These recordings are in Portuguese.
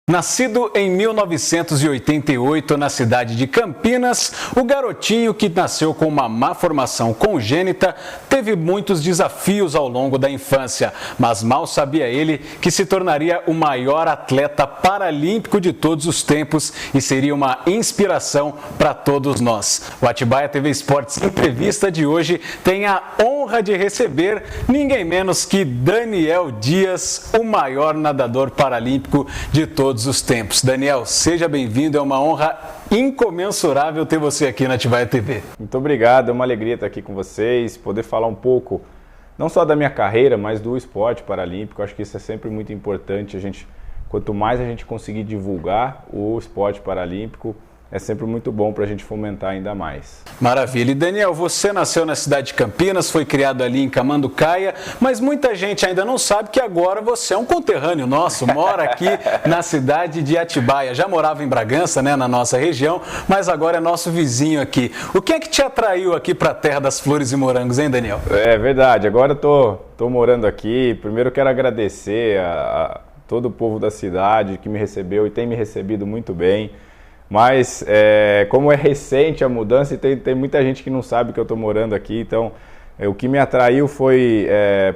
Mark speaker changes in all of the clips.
Speaker 1: Nascido em 1988 na cidade de Campinas, o garotinho que nasceu com uma má formação congênita teve muitos desafios ao longo da infância, mas mal sabia ele que se tornaria o maior atleta paralímpico de todos os tempos e seria uma inspiração para todos nós. O Atibaia TV Esportes Entrevista de hoje tem a honra de receber ninguém menos que Daniel Dias, o maior nadador paralímpico de todos os tempos. Daniel, seja bem-vindo, é uma honra incomensurável ter você aqui na Atibaia TV.
Speaker 2: Muito obrigado, é uma alegria estar aqui com vocês, poder falar um pouco, não só da minha carreira, mas do esporte paralímpico. Acho que isso é sempre muito importante, quanto mais a gente conseguir divulgar o esporte paralímpico, é sempre muito bom para a gente fomentar ainda mais.
Speaker 1: Maravilha. E Daniel, você nasceu na cidade de Campinas, foi criado ali em Camanducaia, mas muita gente ainda não sabe que agora você é um conterrâneo nosso, mora aqui na cidade de Atibaia. Já morava em Bragança, né, na nossa região, mas agora é nosso vizinho aqui. O que é que te atraiu aqui para a terra das flores e morangos, hein, Daniel?
Speaker 2: É verdade, agora eu tô morando aqui. Primeiro eu quero agradecer a todo o povo da cidade que me recebeu e tem me recebido muito bem. Mas como é recente a mudança e tem muita gente que não sabe que eu estou morando aqui, então o que me atraiu foi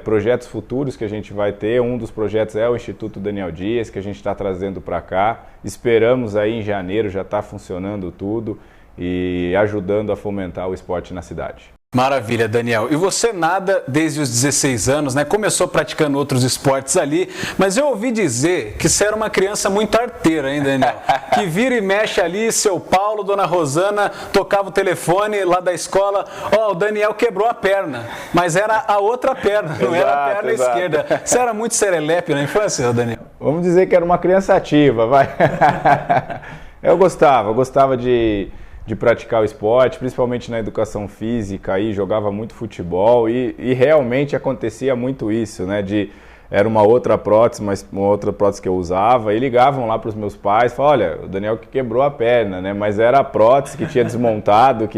Speaker 2: projetos futuros que a gente vai ter. Um dos projetos é o Instituto Daniel Dias, que a gente está trazendo para cá. Esperamos aí em janeiro já está funcionando tudo e ajudando a fomentar o esporte na cidade.
Speaker 1: Maravilha, Daniel. E você nada desde os 16 anos, né? Começou praticando outros esportes ali, mas eu ouvi dizer que você era uma criança muito arteira, hein, Daniel? Que vira e mexe ali, seu Paulo, dona Rosana, tocava o telefone lá da escola, o Daniel quebrou a perna, mas era a outra perna, não era a perna esquerda. Você era muito serelepe na infância, Daniel?
Speaker 2: Vamos dizer que era uma criança ativa, vai. Eu gostava de praticar o esporte, principalmente na educação física, aí jogava muito futebol e realmente acontecia muito isso, né? Era uma outra prótese, mas uma outra prótese que eu usava, e ligavam lá para os meus pais, falavam, olha, o Daniel que quebrou a perna, né? Mas era a prótese que tinha desmontado,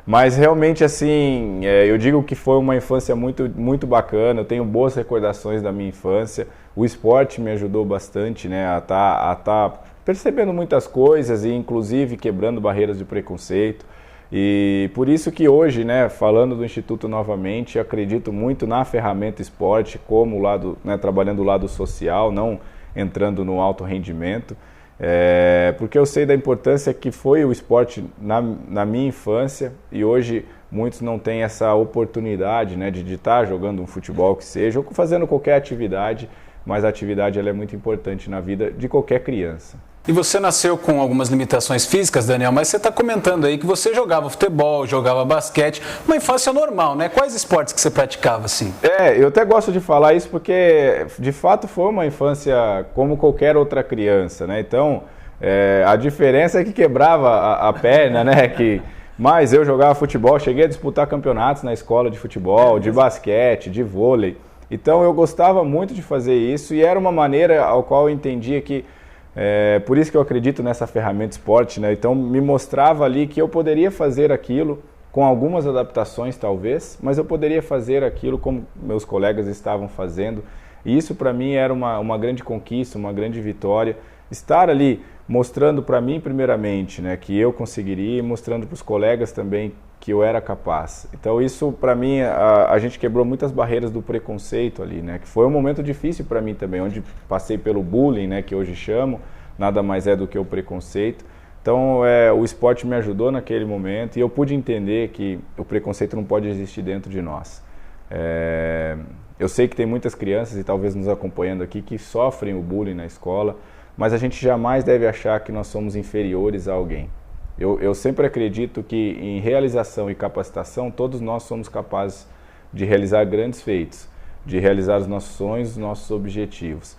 Speaker 2: mas realmente assim, eu digo que foi uma infância muito, muito bacana. Eu tenho boas recordações da minha infância. O esporte me ajudou bastante, né, a tá percebendo muitas coisas e inclusive quebrando barreiras de preconceito. E por isso que hoje, né, falando do Instituto novamente, acredito muito na ferramenta esporte como lado, né, trabalhando o lado social, não entrando no alto rendimento, porque eu sei da importância que foi o esporte na minha infância e hoje muitos não têm essa oportunidade, né, de estar jogando um futebol que seja ou fazendo qualquer atividade, mas a atividade ela é muito importante na vida de qualquer criança.
Speaker 1: E você nasceu com algumas limitações físicas, Daniel, mas você está comentando aí que você jogava futebol, jogava basquete, uma infância normal, né? Quais esportes que você praticava, assim?
Speaker 2: Eu até gosto de falar isso porque, de fato, foi uma infância como qualquer outra criança, né? Então, a diferença é que quebrava a perna, né? Mas eu jogava futebol, cheguei a disputar campeonatos na escola de futebol, de basquete, de vôlei. Então, eu gostava muito de fazer isso e era uma maneira ao qual eu entendia que por isso que eu acredito nessa ferramenta esporte, né? Então me mostrava ali que eu poderia fazer aquilo com algumas adaptações talvez, mas eu poderia fazer aquilo como meus colegas estavam fazendo. E isso para mim era uma grande conquista, uma grande vitória. Estar ali mostrando para mim primeiramente, né, que eu conseguiria e mostrando para os colegas também que eu era capaz. Então isso para mim, a gente quebrou muitas barreiras do preconceito ali, né, que foi um momento difícil para mim também, onde passei pelo bullying, né, que hoje chamo, nada mais é do que o preconceito. Então o esporte me ajudou naquele momento e eu pude entender que o preconceito não pode existir dentro de nós. Eu sei que tem muitas crianças e talvez nos acompanhando aqui que sofrem o bullying na escola, mas a gente jamais deve achar que nós somos inferiores a alguém. Eu sempre acredito que em realização e capacitação, todos nós somos capazes de realizar grandes feitos, de realizar os nossos sonhos, os nossos objetivos.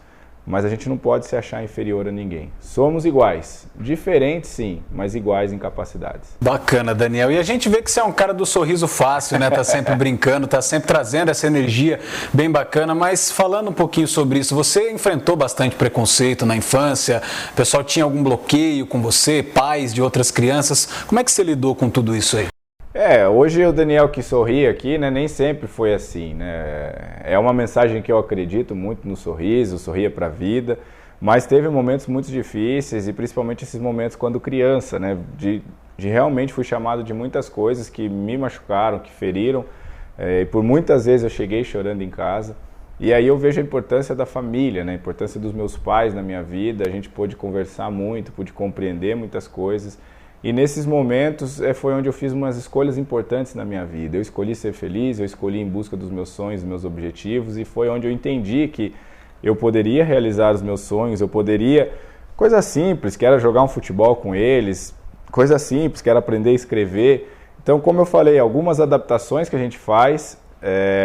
Speaker 2: Mas a gente não pode se achar inferior a ninguém. Somos iguais, diferentes sim, mas iguais em capacidades.
Speaker 1: Bacana, Daniel. E a gente vê que você é um cara do sorriso fácil, né? Tá sempre brincando, tá sempre trazendo essa energia bem bacana, mas falando um pouquinho sobre isso, você enfrentou bastante preconceito na infância? O pessoal tinha algum bloqueio com você, pais de outras crianças? Como é que você lidou com tudo isso aí?
Speaker 2: Hoje o Daniel que sorri aqui, né, nem sempre foi assim, né? É uma mensagem que eu acredito muito no sorriso, sorria para a vida, Mas teve momentos muito difíceis e principalmente esses momentos quando criança, né? De realmente fui chamado de muitas coisas que me machucaram, que feriram. E por muitas vezes eu cheguei chorando em casa. E aí eu vejo a importância da família, né? A importância dos meus pais na minha vida. A gente pôde conversar muito, pôde compreender muitas coisas. E nesses momentos foi onde eu fiz umas escolhas importantes na minha vida. Eu escolhi ser feliz, eu escolhi em busca dos meus sonhos, dos meus objetivos. E foi onde eu entendi que eu poderia realizar os meus sonhos, eu poderia... Coisa simples, que era jogar um futebol com eles, coisa simples, que era aprender a escrever. Então, como eu falei, algumas adaptações que a gente faz,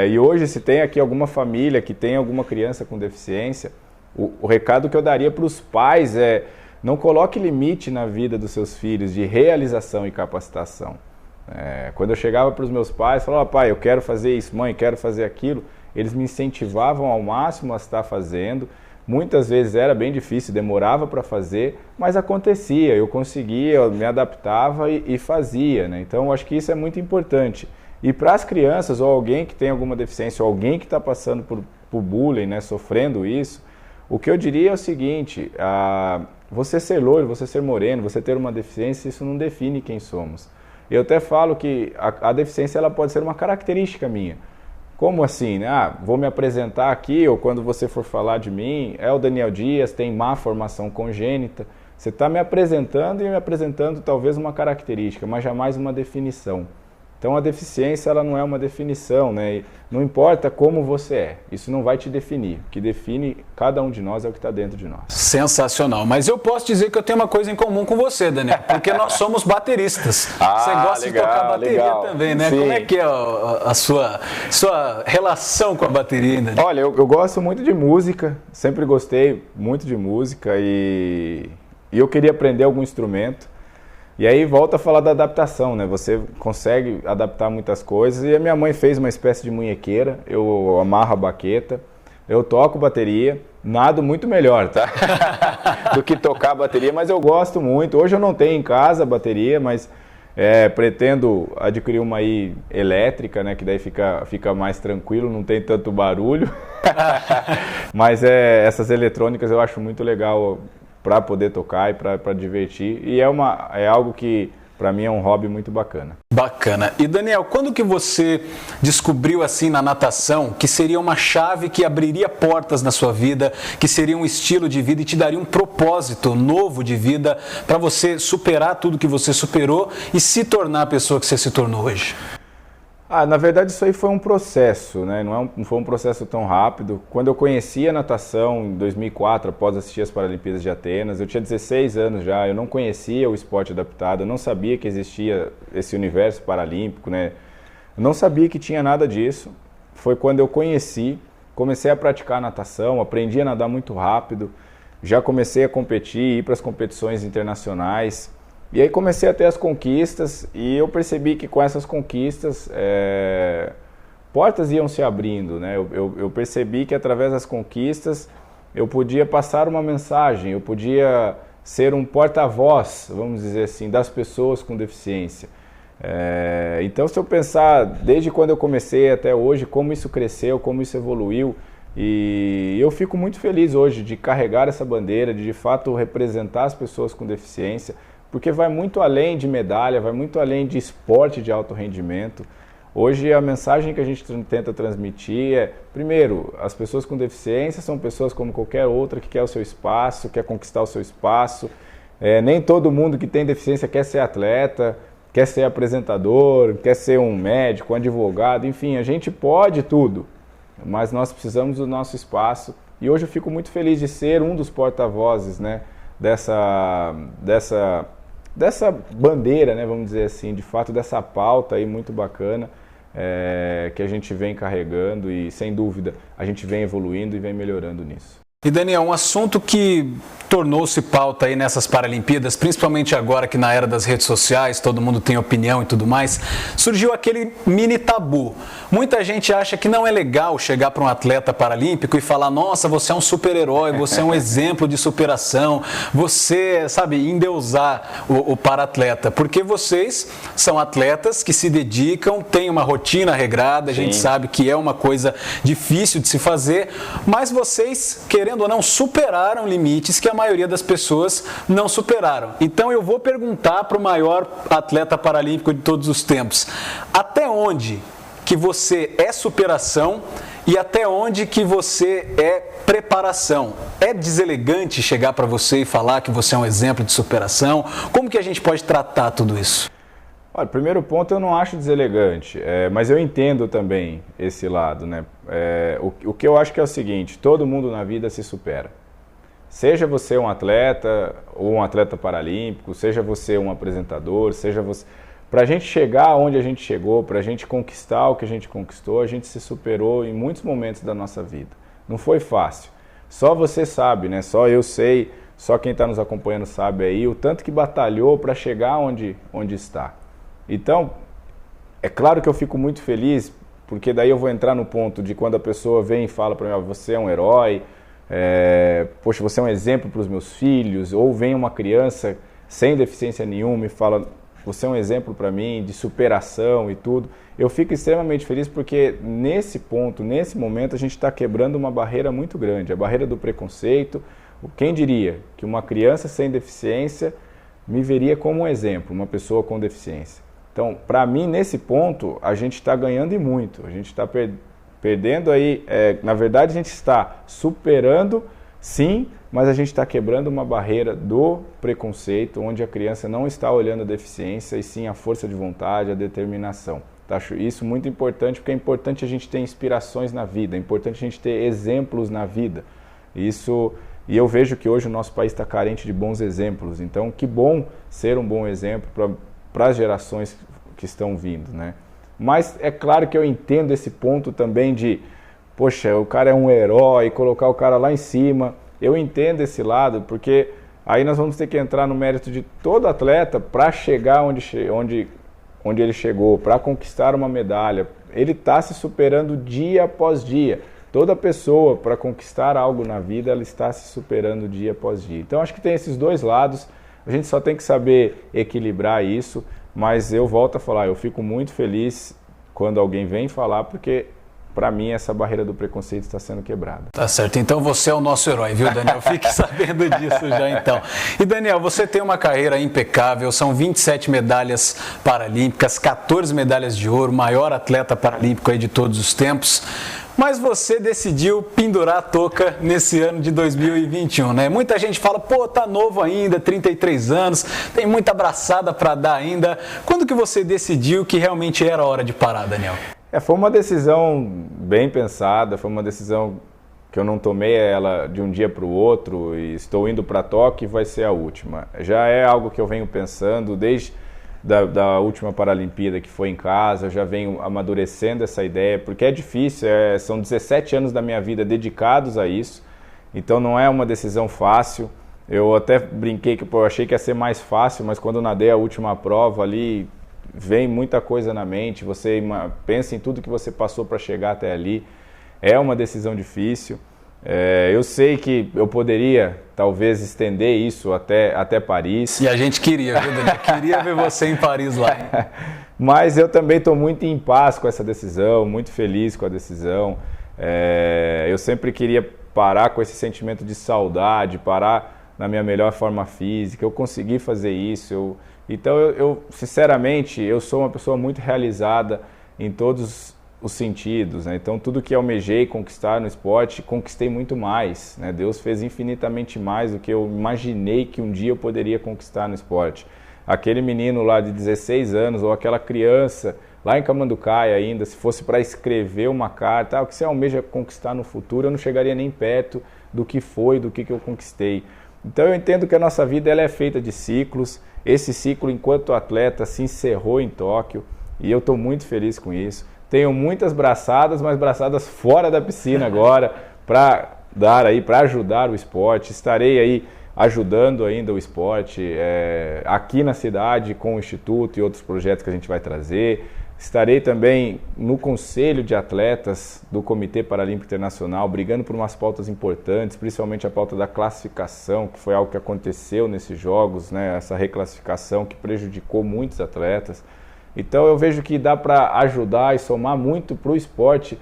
Speaker 2: e hoje se tem aqui alguma família que tem alguma criança com deficiência, o recado que eu daria para os pais é: não coloque limite na vida dos seus filhos de realização e capacitação. Quando eu chegava para os meus pais, falava: pai, eu quero fazer isso, mãe, quero fazer aquilo, eles me incentivavam ao máximo a estar fazendo. Muitas vezes era bem difícil, demorava para fazer, mas acontecia, eu conseguia, eu me adaptava e fazia, né? Então, eu acho que isso é muito importante. E para as crianças, ou alguém que tem alguma deficiência, ou alguém que está passando por bullying, né, sofrendo isso, o que eu diria é o seguinte: você ser loiro, você ser moreno, você ter uma deficiência, isso não define quem somos. Eu até falo que a deficiência ela pode ser uma característica minha. Como assim, né? Vou me apresentar aqui, ou quando você for falar de mim, é o Daniel Dias, tem má formação congênita. Você está me apresentando e me apresentando talvez uma característica, mas jamais uma definição. Então a deficiência ela não é uma definição, né? E não importa como você é, isso não vai te definir. O que define cada um de nós é o que está dentro de nós.
Speaker 1: Sensacional, mas eu posso dizer que eu tenho uma coisa em comum com você, Daniel, porque nós somos bateristas. Você gosta de tocar bateria também, né? Sim. Como é que é a sua relação com a bateria, Daniel?
Speaker 2: Olha, eu gosto muito de música, sempre gostei muito de música e eu queria aprender algum instrumento. E aí volta a falar da adaptação, né? Você consegue adaptar muitas coisas. E a minha mãe fez uma espécie de munhequeira, eu amarro a baqueta, eu toco bateria, nado muito melhor, tá? do que tocar bateria, mas eu gosto muito. Hoje eu não tenho em casa bateria, mas pretendo adquirir uma aí elétrica, né? Que daí fica mais tranquilo, não tem tanto barulho. Mas essas eletrônicas eu acho muito legal para poder tocar e para divertir, e é algo que para mim é um hobby muito bacana.
Speaker 1: Bacana. E Daniel, quando que você descobriu assim na natação que seria uma chave que abriria portas na sua vida, que seria um estilo de vida e te daria um propósito novo de vida para você superar tudo que você superou e se tornar a pessoa que você se tornou hoje?
Speaker 2: Na verdade isso aí foi um processo, né? Não foi um processo tão rápido. Quando eu conheci a natação em 2004, após assistir as Paralimpíadas de Atenas, eu tinha 16 anos já, eu não conhecia o esporte adaptado, eu não sabia que existia esse universo paralímpico, né? Eu não sabia que tinha nada disso. Foi quando eu comecei a praticar natação, aprendi a nadar muito rápido, já comecei a competir, ir para as competições internacionais. E aí comecei a ter as conquistas e eu percebi que com essas conquistas portas iam se abrindo, né? Eu percebi que através das conquistas eu podia passar uma mensagem, eu podia ser um porta-voz, vamos dizer assim, das pessoas com deficiência. Então se eu pensar desde quando eu comecei até hoje, como isso cresceu, como isso evoluiu, e eu fico muito feliz hoje de carregar essa bandeira, de fato representar as pessoas com deficiência, porque vai muito além de medalha, vai muito além de esporte de alto rendimento. Hoje a mensagem que a gente tenta transmitir é, primeiro, as pessoas com deficiência são pessoas como qualquer outra que quer o seu espaço, quer conquistar o seu espaço. Nem todo mundo que tem deficiência quer ser atleta, quer ser apresentador, quer ser um médico, um advogado, enfim, a gente pode tudo, mas nós precisamos do nosso espaço. E hoje eu fico muito feliz de ser um dos porta-vozes, né, dessa bandeira, né, vamos dizer assim, de fato dessa pauta aí muito bacana que a gente vem carregando e sem dúvida a gente vem evoluindo e vem melhorando nisso.
Speaker 1: E Daniel, um assunto que tornou-se pauta aí nessas Paralimpíadas, principalmente agora que na era das redes sociais, todo mundo tem opinião e tudo mais, surgiu aquele mini tabu. Muita gente acha que não é legal chegar para um atleta paralímpico e falar: nossa, você é um super-herói, você é um exemplo de superação, você, sabe, endeusar o para-atleta, porque vocês são atletas que se dedicam, têm uma rotina regrada, a gente sabe que é uma coisa difícil de se fazer, mas vocês, querendo querendo ou não, superaram limites que a maioria das pessoas não superaram. Então eu vou perguntar para o maior atleta paralímpico de todos os tempos, até onde que você é superação e até onde que você é preparação? É deselegante chegar para você e falar que você é um exemplo de superação? Como que a gente pode tratar tudo isso?
Speaker 2: Olha, primeiro ponto eu não acho deselegante, mas eu entendo também esse lado, né? O que eu acho que é o seguinte, todo mundo na vida se supera. Seja você um atleta ou um atleta paralímpico, seja você um apresentador, seja você... Para a gente chegar onde a gente chegou, para a gente conquistar o que a gente conquistou, a gente se superou em muitos momentos da nossa vida. Não foi fácil. Só você sabe, né? Só eu sei, só quem está nos acompanhando sabe aí o tanto que batalhou para chegar onde está. Então, é claro que eu fico muito feliz, porque daí eu vou entrar no ponto de quando a pessoa vem e fala para mim, você é um herói, poxa, você é um exemplo para os meus filhos, ou vem uma criança sem deficiência nenhuma e fala, você é um exemplo para mim de superação e tudo. Eu fico extremamente feliz porque nesse ponto, nesse momento, a gente está quebrando uma barreira muito grande, a barreira do preconceito. Quem diria que uma criança sem deficiência me veria como um exemplo, uma pessoa com deficiência? Então, para mim, nesse ponto, a gente está ganhando e muito. A gente está perdendo aí, na verdade, a gente está superando, sim, mas a gente está quebrando uma barreira do preconceito, onde a criança não está olhando a deficiência, e sim a força de vontade, a determinação. Acho isso muito importante, porque é importante a gente ter inspirações na vida, é importante a gente ter exemplos na vida. E eu vejo que hoje o nosso país está carente de bons exemplos, então que bom ser um bom exemplo para as gerações que estão vindo, né? Mas é claro que eu entendo esse ponto também de, poxa, o cara é um herói, colocar o cara lá em cima. Eu entendo esse lado, porque aí nós vamos ter que entrar no mérito de todo atleta para chegar onde ele chegou, para conquistar uma medalha. Ele está se superando dia após dia. Toda pessoa, para conquistar algo na vida, ela está se superando dia após dia. Então, acho que tem esses dois lados. A gente só tem que saber equilibrar isso, mas eu volto a falar, eu fico muito feliz quando alguém vem falar, porque para mim essa barreira do preconceito está sendo quebrada.
Speaker 1: Tá certo, então você é o nosso herói, viu, Daniel? Fique sabendo disso já então. E Daniel, você tem uma carreira impecável, são 27 medalhas paralímpicas, 14 medalhas de ouro, maior atleta paralímpico aí de todos os tempos. Mas você decidiu pendurar a touca nesse ano de 2021, né? Muita gente fala, pô, tá novo ainda, 33 anos, tem muita abraçada para dar ainda. Quando que você decidiu que realmente era hora de parar, Daniel?
Speaker 2: Foi uma decisão bem pensada, foi uma decisão que eu não tomei ela de um dia para o outro e estou indo para Tóquio e vai ser a última. Já é algo que eu venho pensando desde da última Paralimpíada que foi em casa, eu já venho amadurecendo essa ideia, porque é difícil, são 17 anos da minha vida dedicados a isso, então não é uma decisão fácil. Eu até brinquei que eu achei que ia ser mais fácil, mas quando eu nadei a última prova ali, vem muita coisa na mente, você pensa em tudo que você passou para chegar até ali, é uma decisão difícil. Eu sei que eu poderia, talvez, estender isso até Paris.
Speaker 1: E a gente queria, viu, Daniel? Queria ver você em Paris lá.
Speaker 2: Mas eu também estou muito em paz com essa decisão, muito feliz com a decisão. Eu sempre queria parar com esse sentimento de saudade, parar na minha melhor forma física. Eu consegui fazer isso. Então, sinceramente, eu sou uma pessoa muito realizada em todos os sentidos, né? Então tudo que almejei conquistar no esporte, conquistei muito mais, né? Deus fez infinitamente mais do que eu imaginei que um dia eu poderia conquistar no esporte. Aquele menino lá de 16 anos ou aquela criança lá em Camanducaia ainda, se fosse para escrever uma carta, o que você almeja conquistar no futuro, eu não chegaria nem perto do que foi, do que eu conquistei. Então eu entendo que a nossa vida ela é feita de ciclos. Esse ciclo enquanto atleta se encerrou em Tóquio e eu estou muito feliz com isso. Tenho muitas braçadas, mas braçadas fora da piscina agora, para ajudar o esporte. Estarei aí ajudando ainda o esporte aqui na cidade com o Instituto e outros projetos que a gente vai trazer. Estarei também no Conselho de Atletas do Comitê Paralímpico Internacional, brigando por umas pautas importantes, principalmente a pauta da classificação, que foi algo que aconteceu nesses Jogos, né? Essa reclassificação que prejudicou muitos atletas. Então eu vejo que dá para ajudar e somar muito para o esporte,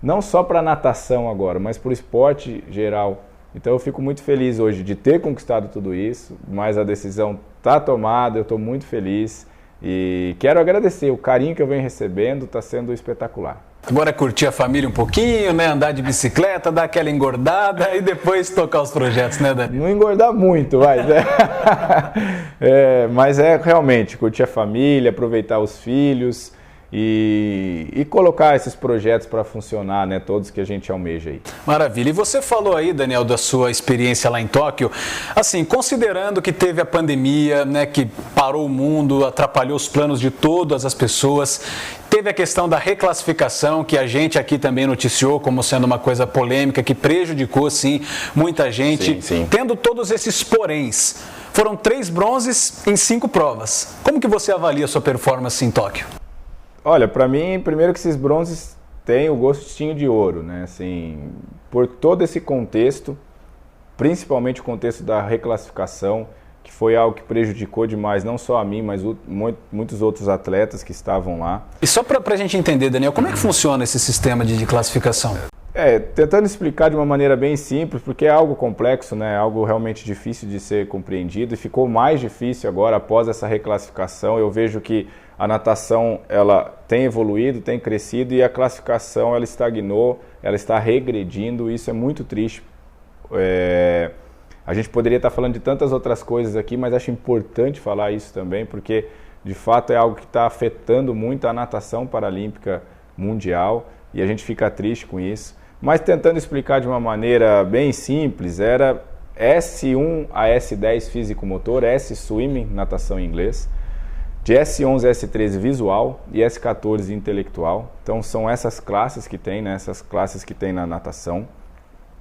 Speaker 2: não só para a natação agora, mas para o esporte geral Então eu fico muito feliz hoje de ter conquistado tudo isso, mas a decisão está tomada, eu estou muito feliz e quero agradecer o carinho que eu venho recebendo, está sendo espetacular.
Speaker 1: Agora é curtir a família um pouquinho, né? Andar de bicicleta, dar aquela engordada e depois tocar os projetos, né, Dani?
Speaker 2: Não engordar muito, vai. Né? Mas é realmente curtir a família, aproveitar os filhos e colocar esses projetos para funcionar, né? Todos que a gente almeja aí.
Speaker 1: Maravilha. E você falou aí, Daniel, da sua experiência lá em Tóquio. Assim, considerando que teve a pandemia, né? Que parou o mundo, atrapalhou os planos de todas as pessoas. Teve a questão da reclassificação, que a gente aqui também noticiou como sendo uma coisa polêmica, que prejudicou, sim, muita gente.
Speaker 2: Sim.
Speaker 1: Tendo todos esses poréns, foram 3 bronzes em 5 provas. Como que você avalia a sua performance em Tóquio?
Speaker 2: Olha, para mim, primeiro que esses bronzes têm o gostinho de ouro, né? Assim, por todo esse contexto, principalmente o contexto da reclassificação, que foi algo que prejudicou demais, não só a mim, mas muitos outros atletas que estavam lá.
Speaker 1: E só para a gente entender, Daniel, como é que funciona esse sistema de classificação?
Speaker 2: Tentando explicar de uma maneira bem simples, porque é algo complexo, né? Algo realmente difícil de ser compreendido e ficou mais difícil agora após essa reclassificação. Eu vejo que a natação ela tem evoluído, tem crescido e a classificação ela estagnou, ela está regredindo, isso é muito triste. A gente poderia estar falando de tantas outras coisas aqui, mas acho importante falar isso também, porque de fato é algo que está afetando muito a natação paralímpica mundial e a gente fica triste com isso. Mas tentando explicar de uma maneira bem simples, era S1 a S10 físico-motor, S-swimming, natação em inglês, de S11 a S13 visual e S14 intelectual. Então são essas classes que tem, né? Essas classes que tem na natação.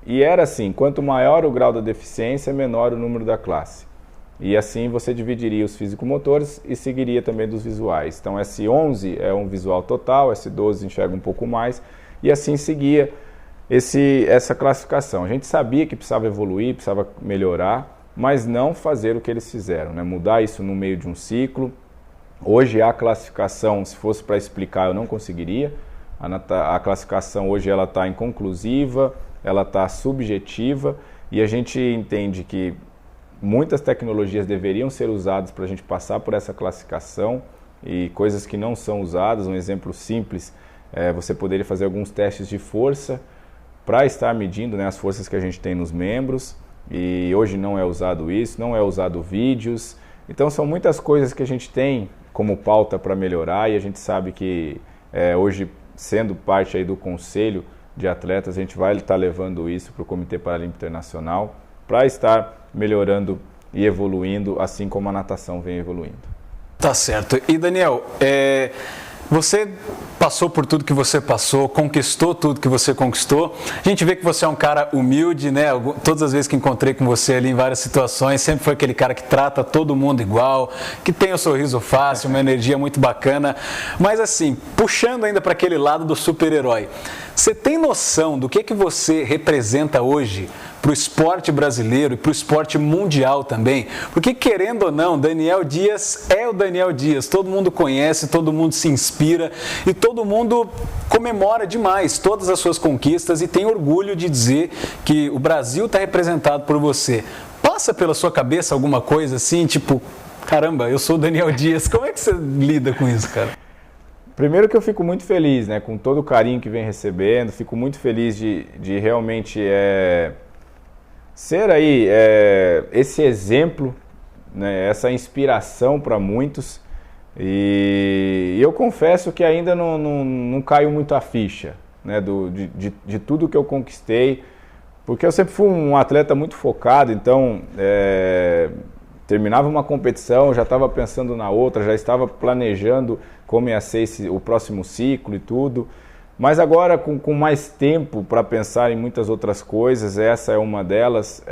Speaker 2: E era assim, quanto maior o grau da deficiência, menor o número da classe. E assim você dividiria os físico-motores e seguiria também dos visuais. Então S11 é um visual total, S12 enxerga um pouco mais e assim seguia essa classificação. A gente sabia que precisava evoluir, precisava melhorar, mas não fazer o que eles fizeram, né? Mudar isso no meio de um ciclo. Hoje a classificação, se fosse para explicar, eu não conseguiria. A classificação hoje ela está inconclusiva, ela está subjetiva e a gente entende que muitas tecnologias deveriam ser usadas para a gente passar por essa classificação e coisas que não são usadas. Um exemplo simples, você poderia fazer alguns testes de força para estar medindo, né, as forças que a gente tem nos membros e hoje não é usado isso, não é usado vídeos. Então são muitas coisas que a gente tem como pauta para melhorar e a gente sabe que hoje, sendo parte aí do conselho de atletas, a gente vai estar levando isso para o Comitê Paralímpico Internacional para estar melhorando e evoluindo, assim como a natação vem evoluindo.
Speaker 1: Tá certo. E Daniel, você passou por tudo que você passou, conquistou tudo que você conquistou. A gente vê que você é um cara humilde, né? Todas as vezes que encontrei com você ali em várias situações, sempre foi aquele cara que trata todo mundo igual, que tem um sorriso fácil, uma energia muito bacana. Mas assim, puxando ainda para aquele lado do super-herói, você tem noção do que você representa hoje para o esporte brasileiro e para o esporte mundial também? Porque, querendo ou não, Daniel Dias é o Daniel Dias. Todo mundo conhece, todo mundo se inspira e todo mundo comemora demais todas as suas conquistas e tem orgulho de dizer que o Brasil está representado por você. Passa pela sua cabeça alguma coisa assim, tipo, caramba, eu sou o Daniel Dias. Como é que você lida com isso, cara?
Speaker 2: Primeiro que eu fico muito feliz, né, com todo o carinho que vem recebendo, fico muito feliz de realmente ser aí esse exemplo, né, essa inspiração para muitos. E eu confesso que ainda não caiu muito a ficha, né, de tudo que eu conquistei, porque eu sempre fui um atleta muito focado, então terminava uma competição, já estava pensando na outra, já estava planejando como ia ser o próximo ciclo e tudo. Mas agora, com mais tempo para pensar em muitas outras coisas, essa é uma delas,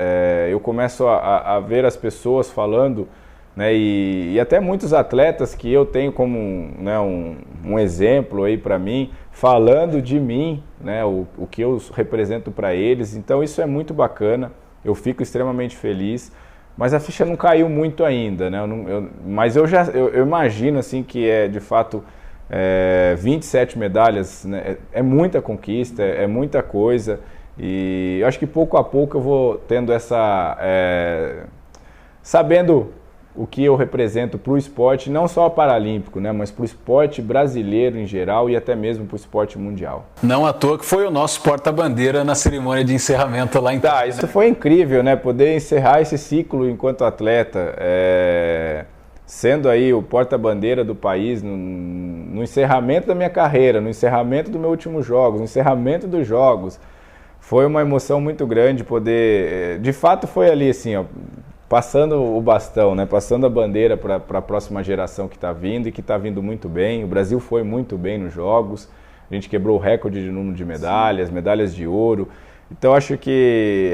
Speaker 2: eu começo a ver as pessoas falando, né, e até muitos atletas que eu tenho como, né, um exemplo aí para mim, falando de mim, né, o que eu represento para eles. Então isso é muito bacana, eu fico extremamente feliz. Mas a ficha não caiu muito ainda, né? Mas eu imagino assim que de fato 27 medalhas, né? É muita conquista, é muita coisa E eu acho que pouco a pouco eu vou tendo sabendo o que eu represento para o esporte, não só paralímpico, né, mas para o esporte brasileiro em geral e até mesmo para o esporte mundial.
Speaker 1: Não à toa que foi o nosso porta-bandeira na cerimônia de encerramento lá em Tóquio.
Speaker 2: Isso foi incrível, né, poder encerrar esse ciclo enquanto atleta, sendo aí o porta-bandeira do país no encerramento da minha carreira, no encerramento dos meus últimos jogos, no encerramento dos jogos. Foi uma emoção muito grande poder, de fato foi ali assim, ó, passando o bastão, né? Passando a bandeira para a próxima geração que está vindo e que está vindo muito bem. O Brasil foi muito bem nos Jogos, a gente quebrou o recorde de número de medalhas, medalhas de ouro. Então acho que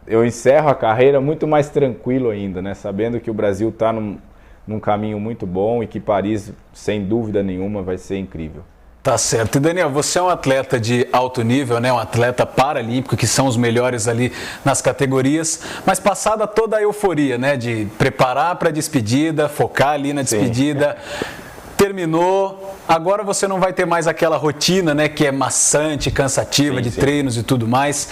Speaker 2: eu encerro a carreira muito mais tranquilo ainda, né? Sabendo que o Brasil está num caminho muito bom e que Paris, sem dúvida nenhuma, vai ser incrível.
Speaker 1: Tá certo. E Daniel, você é um atleta de alto nível, né? Um atleta paralímpico, que são os melhores ali nas categorias, mas passada toda a euforia, né? De preparar para a despedida, focar ali na despedida, terminou, agora você não vai ter mais aquela rotina, né? Que é maçante, cansativa, de treinos e tudo mais.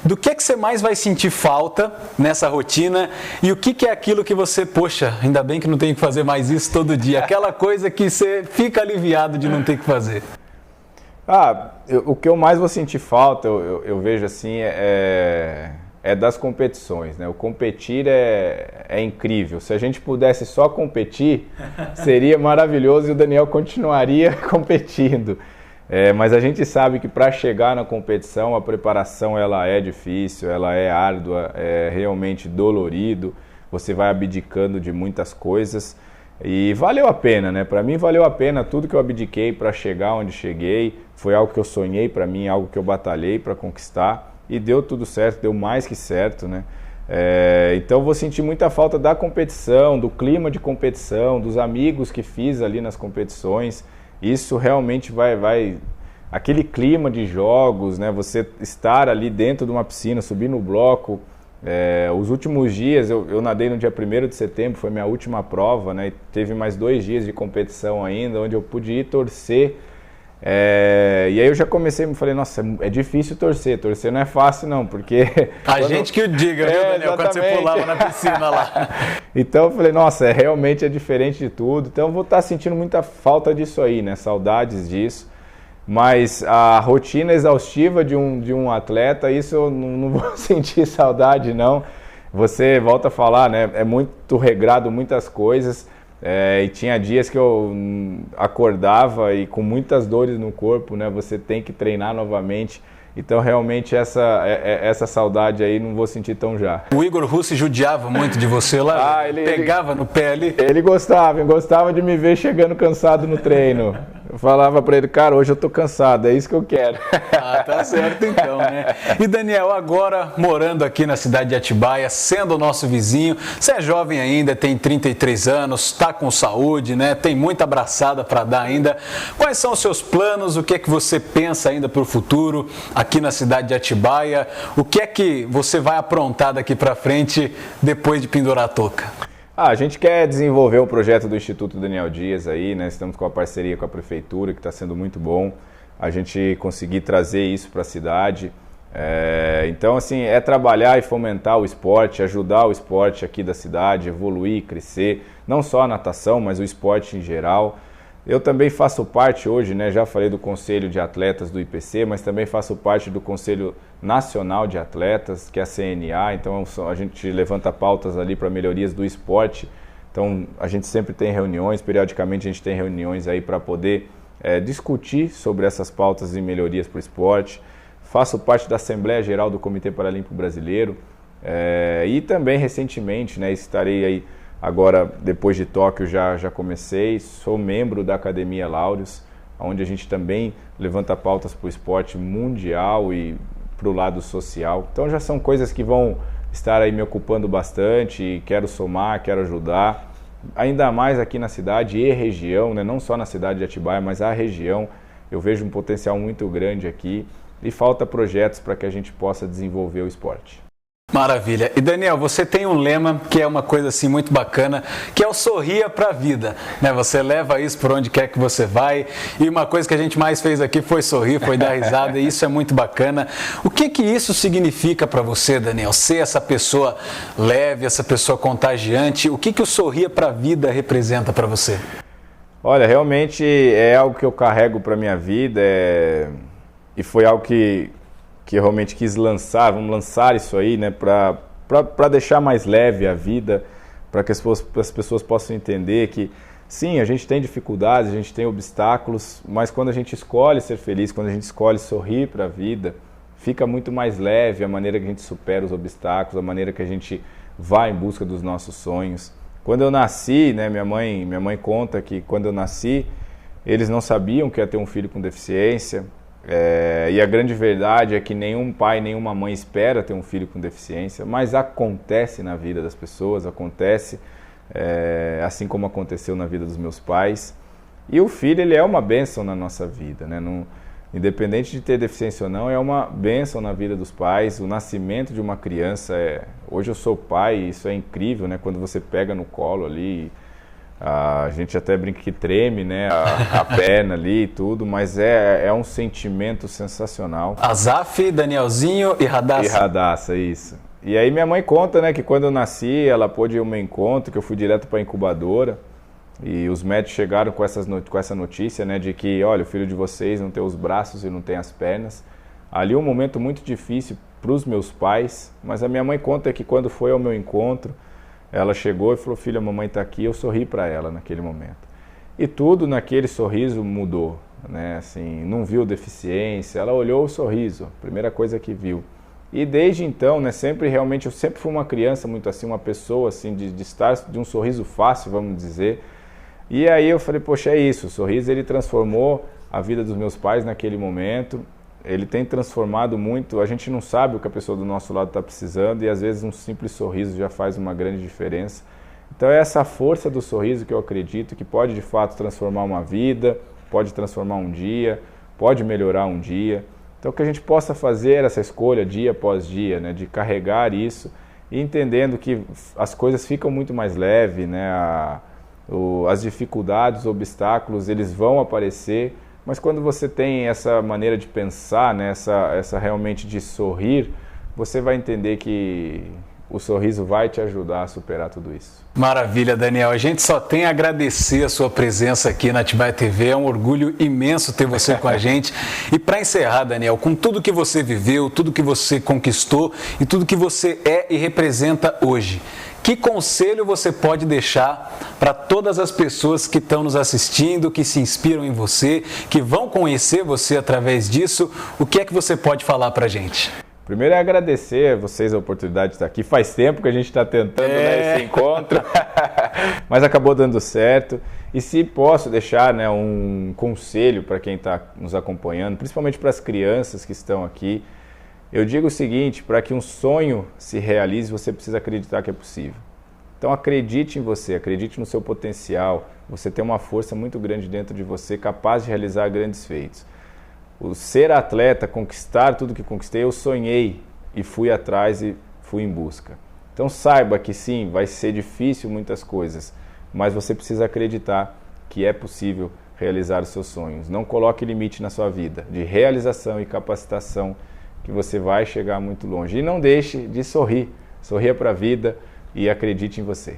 Speaker 1: Do que você mais vai sentir falta nessa rotina e o que é aquilo que você, poxa, ainda bem que não tem que fazer mais isso todo dia, aquela coisa que você fica aliviado de não ter que fazer?
Speaker 2: O que eu mais vou sentir falta, eu vejo assim, é das competições, né? O competir é incrível. Se a gente pudesse só competir, seria maravilhoso e o Daniel continuaria competindo. Mas a gente sabe que para chegar na competição, a preparação ela é difícil, ela é árdua, é realmente dolorido, você vai abdicando de muitas coisas. E valeu a pena, né? Para mim valeu a pena tudo que eu abdiquei para chegar onde cheguei. Foi algo que eu sonhei para mim, algo que eu batalhei para conquistar. E deu tudo certo, deu mais que certo, né? Então vou sentir muita falta da competição, do clima de competição, dos amigos que fiz ali nas competições. Isso realmente vai... Aquele clima de jogos, né? Você estar ali dentro de uma piscina, subir no bloco... os últimos dias, eu nadei no dia 1º de setembro, foi minha última prova, né? E teve mais 2 dias de competição ainda, onde eu pude ir torcer. E aí eu já comecei, me falei, nossa, é difícil torcer não é fácil não, porque...
Speaker 1: Gente que o diga, viu, Daniel, quando você pulava na piscina lá.
Speaker 2: Então eu falei, nossa, realmente é diferente de tudo, então eu vou estar sentindo muita falta disso aí, né? Saudades disso. Mas a rotina exaustiva de um atleta, isso eu não vou sentir saudade, não. Você volta a falar, né? É muito regrado, muitas coisas. E tinha dias que eu acordava e com muitas dores no corpo, né? Você tem que treinar novamente. Então, realmente, essa saudade aí não vou sentir tão já.
Speaker 1: O Igor Russi judiava muito de você lá? Ele pegava no pé ali?
Speaker 2: Ele gostava de me ver chegando cansado no treino. Eu falava pra ele, cara, hoje eu tô cansado, é isso que eu quero.
Speaker 1: Tá certo então, né? E Daniel, agora morando aqui na cidade de Atibaia, sendo o nosso vizinho, você é jovem ainda, tem 33 anos, tá com saúde, né? Tem muita abraçada para dar ainda. Quais são os seus planos? O que é que você pensa ainda pro futuro aqui na cidade de Atibaia? O que é que você vai aprontar daqui para frente depois de pendurar a touca?
Speaker 2: A gente quer desenvolver um projeto do Instituto Daniel Dias aí, né? Estamos com a parceria com a Prefeitura, que está sendo muito bom. A gente conseguir trazer isso para a cidade. Então, assim, é trabalhar e fomentar o esporte, ajudar o esporte aqui da cidade, evoluir, crescer. Não só a natação, mas o esporte em geral. Eu também faço parte hoje, né? Já falei do Conselho de Atletas do IPC, mas também faço parte do Conselho Nacional de Atletas, que é a CNA. Então a gente levanta pautas ali para melhorias do esporte. Então a gente sempre tem reuniões, periodicamente a gente tem reuniões aí para poder discutir sobre essas pautas e melhorias para o esporte. Faço parte da Assembleia Geral do Comitê Paralímpico Brasileiro e também recentemente, né, estarei aí agora, depois de Tóquio, já comecei, sou membro da Academia Laureus, onde a gente também levanta pautas para o esporte mundial e para o lado social. Então já são coisas que vão estar aí me ocupando bastante, e quero somar, quero ajudar, ainda mais aqui na cidade e região, né? Não só na cidade de Atibaia, mas a região. Eu vejo um potencial muito grande aqui e falta projetos para que a gente possa desenvolver o esporte.
Speaker 1: Maravilha. E Daniel, você tem um lema que é uma coisa assim muito bacana, que é o sorria pra vida, né? Você leva isso por onde quer que você vai, e uma coisa que a gente mais fez aqui foi sorrir, foi dar risada, e isso é muito bacana. O que isso significa para você, Daniel? Ser essa pessoa leve, essa pessoa contagiante, o que o sorria pra vida representa para você?
Speaker 2: Olha, realmente é algo que eu carrego para minha vida, e foi algo que eu realmente quis lançar, vamos lançar isso aí, né, para deixar mais leve a vida, para que as pessoas possam entender que, sim, a gente tem dificuldades, a gente tem obstáculos, mas quando a gente escolhe ser feliz, quando a gente escolhe sorrir para a vida, fica muito mais leve a maneira que a gente supera os obstáculos, a maneira que a gente vai em busca dos nossos sonhos. Quando eu nasci, né, minha mãe conta que quando eu nasci, eles não sabiam que ia ter um filho com deficiência. E a grande verdade é que nenhum pai, nenhuma mãe espera ter um filho com deficiência, mas acontece na vida das pessoas, acontece assim como aconteceu na vida dos meus pais. E o filho, ele é uma bênção na nossa vida, né? Independente de ter deficiência ou não, é uma bênção na vida dos pais. O nascimento de uma criança, hoje eu sou pai, e isso é incrível, né? Quando você pega no colo ali, a gente até brinca que treme, né, a perna ali e tudo, mas é um sentimento sensacional.
Speaker 1: Azaf, Danielzinho e Radassa.
Speaker 2: E Radassa, isso. E aí minha mãe conta, né, que quando eu nasci, ela pôde ir ao meu encontro, que eu fui direto para a incubadora, e os médicos chegaram com essa notícia, né, de que, olha, o filho de vocês não tem os braços e não tem as pernas. Ali um momento muito difícil para os meus pais, mas a minha mãe conta que quando foi ao meu encontro, ela chegou e falou, filha, a mamãe está aqui, eu sorri para ela naquele momento. E tudo naquele sorriso mudou, né? Assim, não viu deficiência, ela olhou o sorriso, primeira coisa que viu. E desde então, né, eu sempre fui uma criança muito assim, uma pessoa assim, de estar de um sorriso fácil, vamos dizer. E aí eu falei, poxa, é isso, o sorriso ele transformou a vida dos meus pais naquele momento. Ele tem transformado muito, a gente não sabe o que a pessoa do nosso lado está precisando e às vezes um simples sorriso já faz uma grande diferença. Então é essa força do sorriso que eu acredito que pode de fato transformar uma vida, pode transformar um dia, pode melhorar um dia. Então que a gente possa fazer essa escolha dia após dia, né, de carregar isso e entendendo que as coisas ficam muito mais leves, né, as dificuldades, os obstáculos, eles vão aparecer. Mas quando você tem essa maneira de pensar, né, essa realmente de sorrir, você vai entender que o sorriso vai te ajudar a superar tudo isso.
Speaker 1: Maravilha, Daniel. A gente só tem a agradecer a sua presença aqui na Atibaia TV. É um orgulho imenso ter você com a gente. E para encerrar, Daniel, com tudo que você viveu, tudo que você conquistou e tudo que você é e representa hoje, que conselho você pode deixar para todas as pessoas que estão nos assistindo, que se inspiram em você, que vão conhecer você através disso? O que é que você pode falar para a gente?
Speaker 2: Primeiro é agradecer a vocês a oportunidade de estar aqui. Faz tempo que a gente está tentando né, esse encontro, mas acabou dando certo. E se posso deixar né, um conselho para quem está nos acompanhando, principalmente para as crianças que estão aqui, eu digo o seguinte, para que um sonho se realize, você precisa acreditar que é possível. Então acredite em você, acredite no seu potencial, você tem uma força muito grande dentro de você, capaz de realizar grandes feitos. O ser atleta, conquistar tudo que conquistei, eu sonhei e fui atrás e fui em busca. Então saiba que sim, vai ser difícil muitas coisas, mas você precisa acreditar que é possível realizar os seus sonhos. Não coloque limite na sua vida de realização e capacitação, que você vai chegar muito longe. E não deixe de sorrir. Sorria para a vida e acredite em você.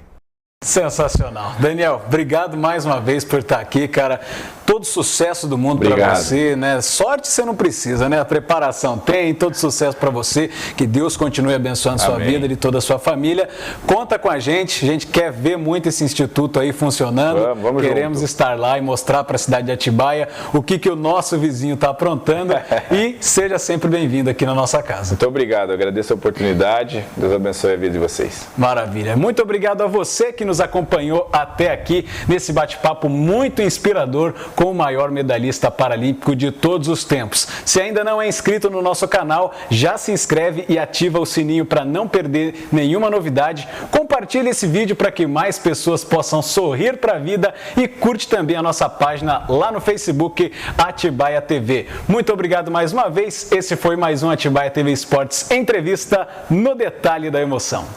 Speaker 1: Sensacional. Daniel, obrigado mais uma vez por estar aqui, cara. Todo sucesso do mundo para você, né? Sorte você não precisa, né? A preparação tem, todo sucesso para você. Que Deus continue abençoando sua vida e de toda a sua família. Conta com a gente quer ver muito esse instituto aí funcionando. Queremos estar lá e mostrar para a cidade de Atibaia o que o nosso vizinho está aprontando. E seja sempre bem-vindo aqui na nossa casa.
Speaker 2: Muito obrigado, eu agradeço a oportunidade. Deus abençoe a vida de vocês.
Speaker 1: Maravilha. Muito obrigado a você que nos nos acompanhou até aqui nesse bate-papo muito inspirador com o maior medalhista paralímpico de todos os tempos. Se ainda não é inscrito no nosso canal, já se inscreve e ativa o sininho para não perder nenhuma novidade. Compartilhe esse vídeo para que mais pessoas possam sorrir para a vida e curte também a nossa página lá no Facebook Atibaia TV. Muito obrigado mais uma vez. Esse foi mais um Atibaia TV Esportes Entrevista no Detalhe da Emoção.